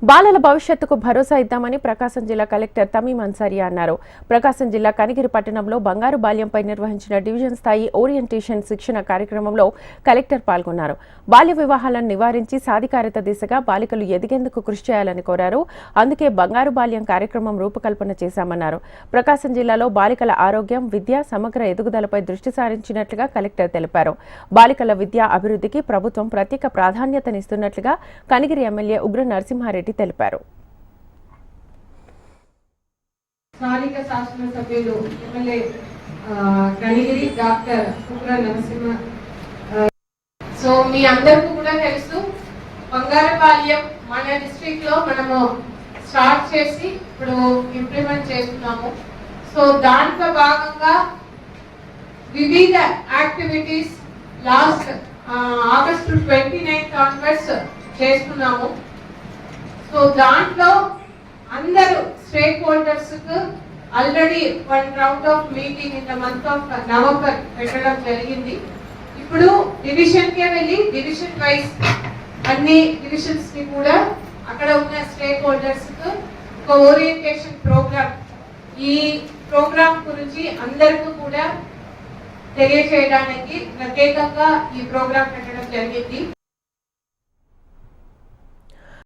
బాలల భవిష్యత్తుకు భరోసా ఇద్దామని ప్రకాశం జిల్లా కలెక్టర్ తమీం అన్సారియా అన్నారు. ప్రకాశం జిల్లా కనిగిరి పట్టణంలో బంగారు బాల్యంపై నిర్వహించిన డివిజన్ స్థాయి ఓరియంటేషన్ శిక్షణ కార్యక్రమంలో కలెక్టర్ పాల్గొన్నారు. బాల్య వివాహాలను నివారించి సాధికారత దిశగా బాలికలు ఎదిగేందుకు కృషి చేయాలని కోరారు. అందుకే బంగారు బాల్యం కార్యక్రమం రూపకల్పన చేశామన్నారు. ప్రకాశం జిల్లాలో బాలికల ఆరోగ్యం, విద్య, సమగ్ర ఎదుగుదలపై దృష్టి సారించినట్లుగా కలెక్టర్ తెలిపారు. బాలికల విద్యా అభివృద్ధికి ప్రభుత్వం ప్రత్యేక ప్రాధాన్యతనిస్తున్నట్లుగా కనిగిరి ఎమ్మెల్యే ఉగ్ర నరసింహారెడ్డి తెలిపారు. స్థానిక శాసనసభ్యులు ఎమ్మెల్యే కనిగిరి డాక్టర్ ఉగ్ర నరసింహ. సో మీ అందరికీ కూడా తెలుసు, బంగారు బాల్యం మన డిస్ట్రిక్ట్ లో మనము స్టార్ట్ చేసి ఇప్పుడు ఇంప్లిమెంట్ చేస్తున్నాము. సో దాంట్లో భాగంగా వివిధ యాక్టివిటీస్ లాస్ట్ ఆగస్టు 29 ఆన్వర్డ్స్ చేస్తున్నాము. సో దాంట్లో అందరూ స్టేక్ హోల్డర్స్ కు already 1 round of meeting in the month of November పెట్టడం జరిగింది. ఇప్పుడు డివిజన్ కే వెళ్ళి డివిజన్ వైజ్ అన్ని డివిజన్స్ కి కూడా అక్కడ ఉన్న స్టేక్ హోల్డర్స్ కు ఒక ఓరియంటేషన్ ప్రోగ్రామ్, ఈ ప్రోగ్రామ్ గురించి అందరికీ కూడా తెలియజేయడానికి ప్రత్యేకంగా ఈ ప్రోగ్రామ్ పెట్టడం జరిగింది.